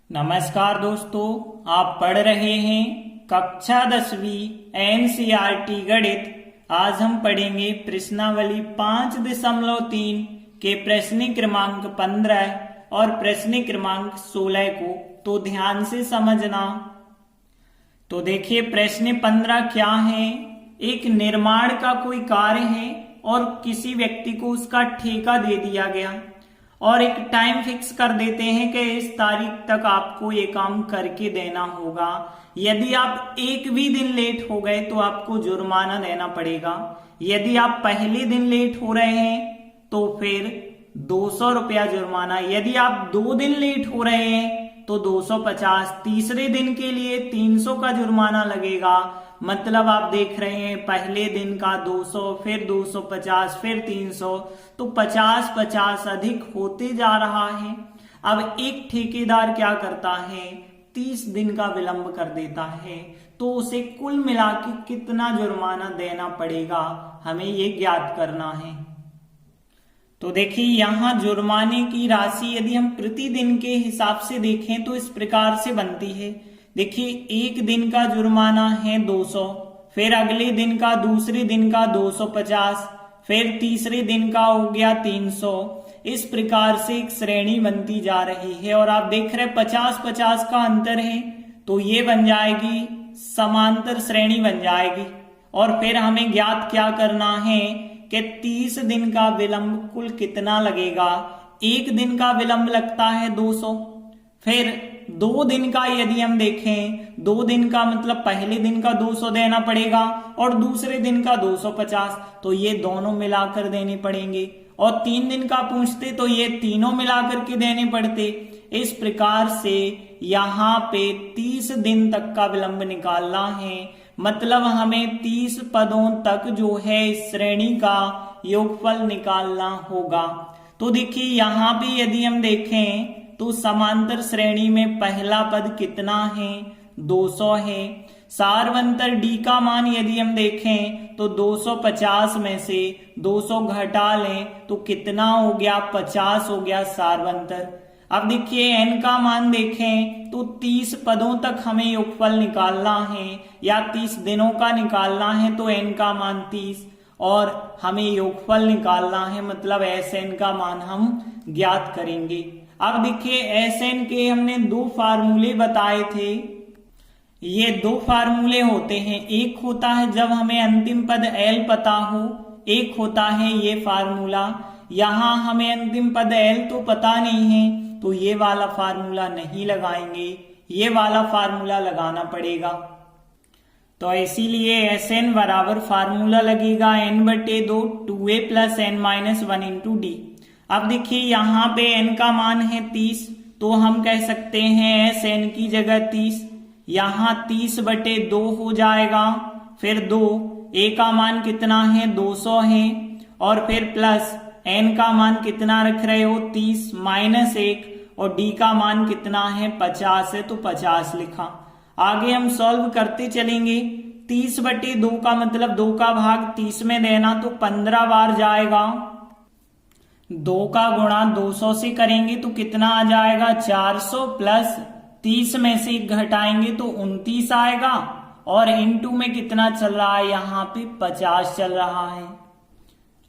नमस्कार दोस्तों, आप पढ़ रहे हैं कक्षा 10वीं एनसीईआरटी गणित। आज हम पढ़ेंगे प्रश्नावली 5.3 के प्रश्न क्रमांक 15 और प्रश्न क्रमांक 16 को तो ध्यान से समझना। तो देखिए प्रश्न 15 क्या है। एक निर्माण का कोई कार्य है और किसी व्यक्ति को उसका ठेका दे दिया गया और एक टाइम फिक्स कर देते हैं कि इस तारीख तक आपको ये काम करके देना होगा। यदि आप एक भी दिन लेट हो गए तो आपको जुर्माना देना पड़ेगा। यदि आप पहले दिन लेट हो रहे हैं तो फिर 200 रुपया जुर्माना। यदि आप 2 दिन लेट हो रहे हैं तो 250। तीसरे दिन के लिए 300 का जुर्माना लगेगा। मतलब आप देख रहे हैं पहले दिन का 200, फिर 250, फिर 300, तो 50 अधिक होते जा रहा है। अब एक ठेकेदार क्या करता है, 30 दिन का विलंब कर देता है, तो उसे कुल मिला के कितना जुर्माना देना पड़ेगा, हमें ये ज्ञात करना है। तो देखिए यहाँ जुर्माने की राशि यदि हम प्रतिदिन के हिसाब से देखें तो इस प्रकार से बनती है। देखिए एक दिन का जुर्माना है 200, फिर अगले दिन का, दूसरे दिन का 250, फिर तीसरे दिन का हो गया 300। इस प्रकार से एक श्रेणी बनती जा रही है और आप देख रहे हैं 50-50 का अंतर है, तो ये बन जाएगी समांतर श्रेणी बन जाएगी। और फिर हमें ज्ञात क्या करना है कि 30 दिन का विलंब कुल कितना लगेगा। एक दिन का विलंब लगता है 200, फिर 2 दिन का यदि हम देखें, 2 दिन का मतलब पहले दिन का 200 देना पड़ेगा और दूसरे दिन का 250, तो ये दोनों मिलाकर देने पड़ेंगे। और 3 दिन का पूछते तो ये तीनों मिलाकर के देने पड़ते। इस प्रकार से यहाँ पे 30 दिन तक का विलंब निकालना है। मतलब हमें 30 पदों तक जो है इस श्रेणी का योगफल निकालना होगा। तो देखिए यहाँ पे यदि हम देखें तो समांतर श्रेणी में पहला पद कितना है, 200 है। सार्वंतर डी का मान यदि हम देखें तो 250 में से 200 घटा लें तो कितना हो गया, 50 हो गया सार्वंतर। अब देखिए एन का मान देखें तो 30 पदों तक हमें योगफल निकालना है या 30 दिनों का निकालना है, तो एन का मान 30 और हमें योगफल निकालना है, मतलब एस एन का मान हम ज्ञात करेंगे। अब देखिए एस एन के हमने 2 फार्मूले बताए थे। ये 2 फार्मूले होते हैं, एक होता है जब हमें अंतिम पद एल पता हो, एक होता है ये फार्मूला। यहाँ हमें अंतिम पद एल तो पता नहीं है तो ये वाला फार्मूला नहीं लगाएंगे, ये वाला फार्मूला लगाना पड़ेगा। तो इसीलिए एस एन बराबर फार्मूला लगेगा n/2 2a + n - 1 × d। अब देखिए यहाँ पे n का मान है 30, तो हम कह सकते हैं एस एन की जगह 30, यहाँ 30/2 हो जाएगा। फिर 2, a का मान कितना है 200 है, और फिर प्लस n का मान कितना रख रहे हो 30 - 1, और d का मान कितना है 50 है, तो 50 लिखा। आगे हम सॉल्व करते चलेंगे। 30/2 का मतलब 2 का भाग 30 में देना, तो 15 बार जाएगा। 2 का गुणा 200 से करेंगे तो कितना आ जाएगा 400, प्लस 30 में से घटाएंगे तो 29 आएगा, और इनटू में कितना चल रहा है, यहाँ पे 50 चल रहा है।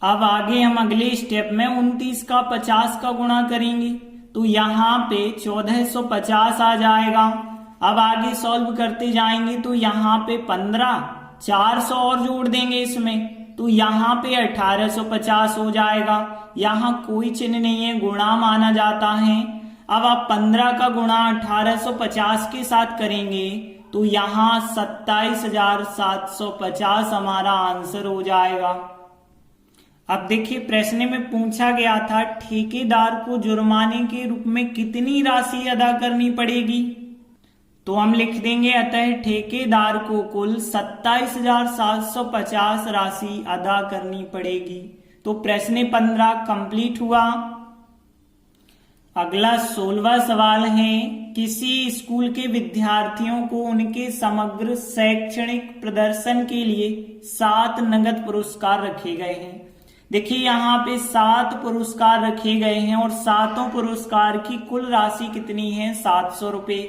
अब आगे हम अगले स्टेप में 29 का 50 का गुणा करेंगे तो यहाँ पे 1450 आ जाएगा। अब आगे सॉल्व करते जाएंगे तो यहाँ पे 15, 400 और जोड़ देंगे इसमें तो यहाँ पे 1850 हो जाएगा। यहाँ कोई चिन्ह नहीं है, गुणा माना जाता है। अब आप 15 का गुणा 1850 के साथ करेंगे तो यहाँ 27,750 हमारा आंसर हो जाएगा। अब देखिए प्रश्न में पूछा गया था ठेकेदार को जुर्माने के रूप में कितनी राशि अदा करनी पड़ेगी, तो हम लिख देंगे अतः ठेकेदार को कुल 27,750 राशि अदा करनी पड़ेगी। तो प्रश्न 15 कंप्लीट हुआ। अगला 16वां सवाल है, किसी स्कूल के विद्यार्थियों को उनके समग्र शैक्षणिक प्रदर्शन के लिए 7 नगद पुरस्कार रखे गए हैं। देखिए यहाँ पे 7 पुरस्कार रखे गए हैं और 7 पुरस्कार की कुल राशि कितनी है 700 रुपए।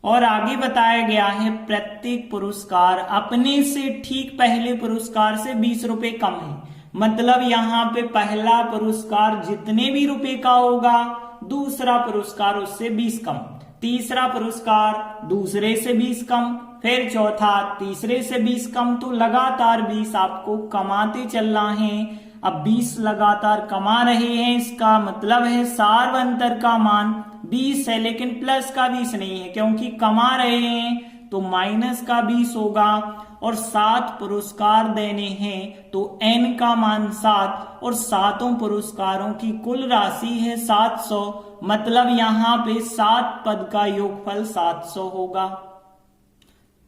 और आगे बताया गया है प्रत्येक पुरस्कार अपने से ठीक पहले पुरस्कार से 20 रुपए कम है। मतलब यहाँ पे पहला पुरस्कार जितने भी रुपए का होगा दूसरा पुरस्कार उससे 20 कम, तीसरा पुरस्कार दूसरे से 20 कम, फिर चौथा तीसरे से 20 कम। तो लगातार 20 आपको कमाते चलना है। अब 20 लगातार कमा रहे हैं, इसका मतलब है सार्वंतर का मान 20 है, लेकिन प्लस का 20 नहीं है, क्योंकि कमा रहे हैं तो माइनस का 20 होगा। और 7 पुरस्कार देने हैं तो n का मान 7 और 7 पुरस्कारों की कुल राशि है 700। मतलब यहाँ पे 7 पद का योगफल 700 होगा।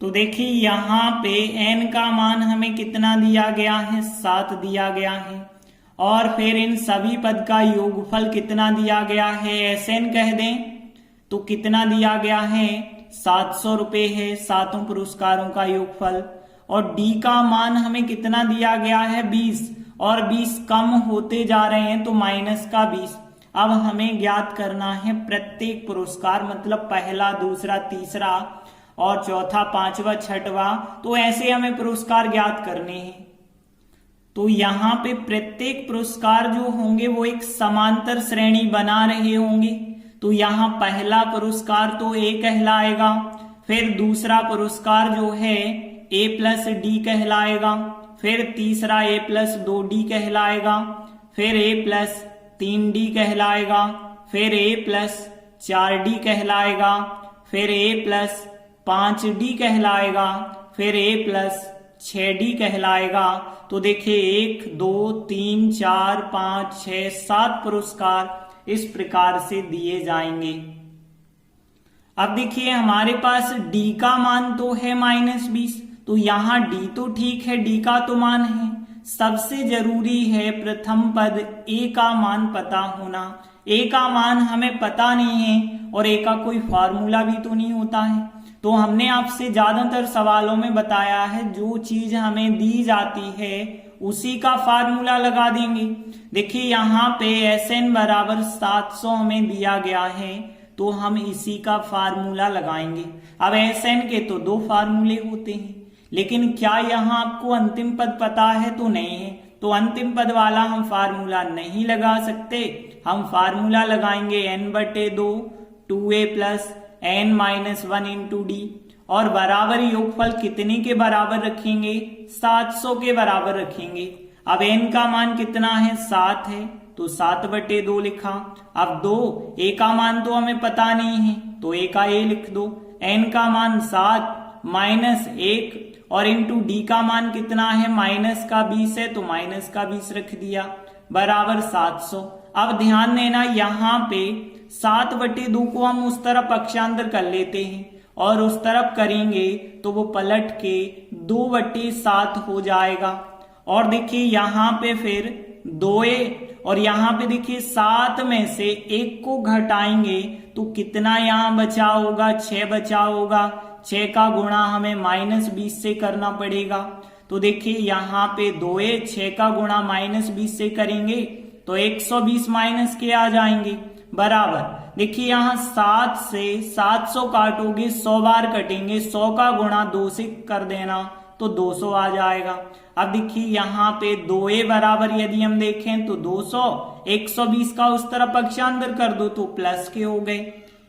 तो देखिए यहाँ पे n का मान हमें कितना दिया गया है 7 दिया गया है। और फिर इन सभी पद का योगफल कितना दिया गया है Sn कह दें तो कितना दिया गया है 700 रुपए है 7 पुरस्कारों का योगफल। और d का मान हमें कितना दिया गया है 20 और 20 कम होते जा रहे हैं तो माइनस का 20। अब हमें ज्ञात करना है प्रत्येक पुरस्कार, मतलब पहला दूसरा तीसरा और चौथा पांचवा छठवा, तो ऐसे हमें पुरस्कार ज्ञात करने हैं। तो यहाँ पे प्रत्येक पुरस्कार जो होंगे वो एक समांतर श्रेणी बना रहे होंगे। तो यहाँ पहला पुरस्कार तो A कहलाएगा, फिर दूसरा पुरस्कार जो है A प्लस डी कहलाएगा, फिर तीसरा A प्लस 2D कहलाएगा, फिर A प्लस 3D कहलाएगा, फिर A प्लस 4D कहलाएगा, फिर A प्लस 5D कहलाएगा, फिर A प्लस 6D कहलाएगा। तो देखिए 1 2 3 4 5 6 7 पुरस्कार इस प्रकार से दिए जाएंगे। अब देखिए हमारे पास D का मान तो है -20, तो यहाँ D तो ठीक है, D का तो मान है। सबसे जरूरी है प्रथम पद A का मान पता होना। A का मान हमें पता नहीं है और A का कोई फार्मूला भी तो नहीं होता है। तो हमने आपसे ज्यादातर सवालों में बताया है जो चीज हमें दी जाती है उसी का फार्मूला लगा देंगे। देखिए यहाँ पे Sn बराबर 700 हमें दिया गया है तो हम इसी का फार्मूला लगाएंगे। अब Sn के तो 2 फार्मूले होते हैं, लेकिन क्या यहाँ आपको अंतिम पद पता है तो नहीं है, तो अंतिम पद वाला हम फार्मूला नहीं लगा सकते। हम फार्मूला लगाएंगे n/2 2a plus n-1 into D और बराबर योगफल कितने के बराबर रखेंगे 700 के बराबर रखेंगे। अब n का मान कितना है 7 है तो 7/2 लिखा। अब 2 a का मान तो हमें पता नहीं है तो a का a लिख दो, n का मान 7 -1 और इंटू डी का मान कितना है -20 है तो -20 रख दिया बराबर 700। अब ध्यान देना यहाँ पे 7/2 को हम उस तरफ पक्षांतर कर लेते हैं और उस तरफ करेंगे तो वो पलट के 2/7 हो जाएगा। और देखिए यहाँ पे फिर 2a और यहाँ पे देखिए 7 में से 1 को घटाएंगे तो कितना यहाँ बचा होगा 6 बचा होगा। 6 का गुणा हमें -20 से करना पड़ेगा। तो देखिए यहाँ पे 2a 6 का गुणा -20 से करेंगे तो 120 माइनस के आ जाएंगे बराबर। देखिए यहाँ 7 से 700 काटोगे 100 बार कटेंगे, 100 का गुणा 2 से कर देना तो 200 आ जाएगा। अब देखिए यहाँ पे 2a बराबर यदि हम देखें तो 200, 120 का उस तरफ पक्षांतर कर दो तो प्लस के हो गए।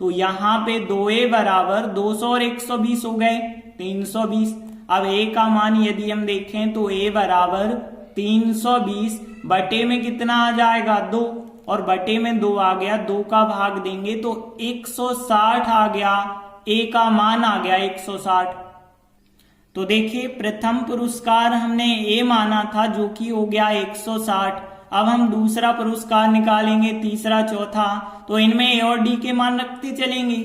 तो यहाँ पे 2a बराबर 200 और 120 हो गए 320। अब a का मान यदि हम देखें तो a बराबर 320 बटे में कितना आ जाएगा 2 और बटे में 2 आ गया, 2 का भाग देंगे तो 160 आ गया, a का मान आ गया 160। तो देखिए प्रथम पुरस्कार हमने a माना था जो कि हो गया 160। अब हम दूसरा पुरस्कार निकालेंगे, तीसरा चौथा, तो इनमें a और d के मान रखते चलेंगे।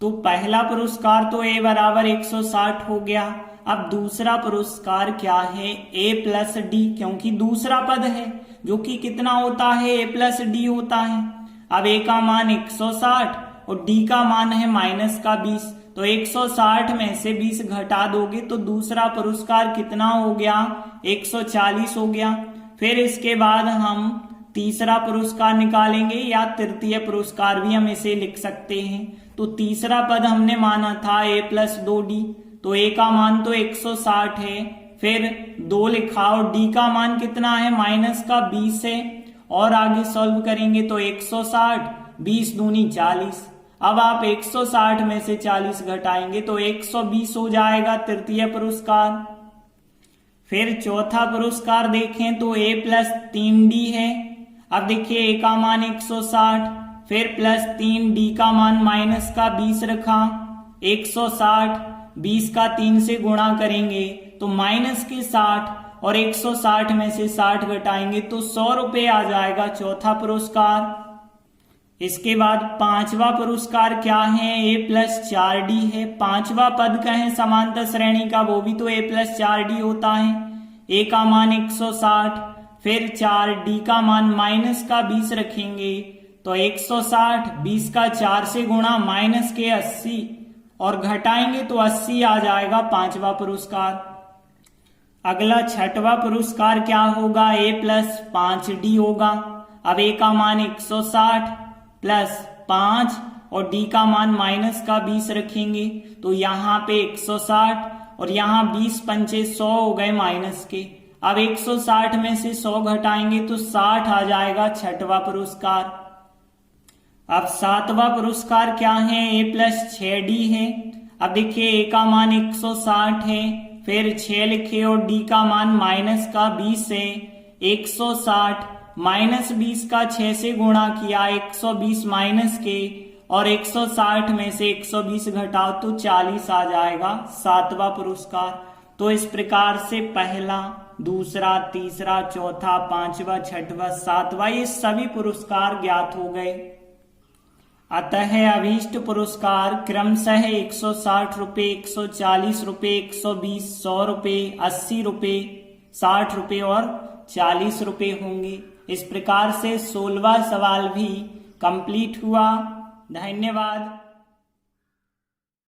तो पहला पुरस्कार तो a बराबर 160 हो गया। अब दूसरा पुरस्कार क्या है a प्लस डी, क्योंकि दूसरा पद है जो कि कितना होता है a प्लस डी होता है। अब a का मान 160 और d का मान है -20, तो 160 में से 20 घटा दोगे तो दूसरा पुरस्कार कितना हो गया 140 हो गया। फिर इसके बाद हम तीसरा पुरस्कार निकालेंगे या तृतीय पुरस्कार भी हम इसे लिख सकते हैं। तो तीसरा पद हमने माना था a+2d, तो a का मान तो 160 है, फिर 2 लिखा और d का मान कितना है, माइनस का 20 है। और आगे सॉल्व करेंगे तो 160, 20 दूनी 40। अब आप 160 में से 40 घटाएंगे तो 120 हो जाएगा तृतीय पुरस्कार। फिर चौथा पुरस्कार देखें तो a+3d है। अब देखिए a का मान 160, फिर +3d का मान माइनस का 20 रखा, 160, 20 का 3 से गुणा करेंगे तो माइनस के 60 और 160 में से 60 घटाएंगे तो 100 रुपए आ जाएगा चौथा पुरस्कार। इसके बाद पांचवा पुरस्कार क्या है, a+4d है। पांचवा पद का है समांतर श्रेणी का, वो भी तो a+4d होता है। a का मान 160, फिर 4d का मान माइनस का 20 रखेंगे तो 160, 20 का 4 से गुणा माइनस के 80 और घटाएंगे तो 80 आ जाएगा पांचवा पुरस्कार। अगला छठवा पुरस्कार क्या होगा, a+5d होगा। अब a का मान 160 +5 और d का मान माइनस का 20 रखेंगे तो यहाँ पे 160 और यहाँ 20 पंचे 100 हो गए माइनस के। अब 160 में से 100 घटाएंगे तो 60 आ जाएगा छठवा पुरस्कार। अब सातवां पुरस्कार क्या है, a+6d है। अब देखिए a का मान 160 है, फिर 6 लिखे और d का मान माइनस का 20 है। 160 माइनस 20 का 6 से गुणा किया, 120 माइनस के और 160 में से 120 घटाओ तो 40 आ जाएगा सातवां पुरस्कार। तो इस प्रकार से पहला, दूसरा, तीसरा, चौथा, पांचवा, छठवा, सातवां ये सभी पुरस्कार ज्ञात हो गए। अतः अभीष्ट पुरस्कार क्रमशः 160 रुपये, 140 रुपये, 120, 100 रुपये, 80 रुपये, 60 रुपये और 40 रुपये होंगे। इस प्रकार से 16वां सवाल भी कंप्लीट हुआ। धन्यवाद।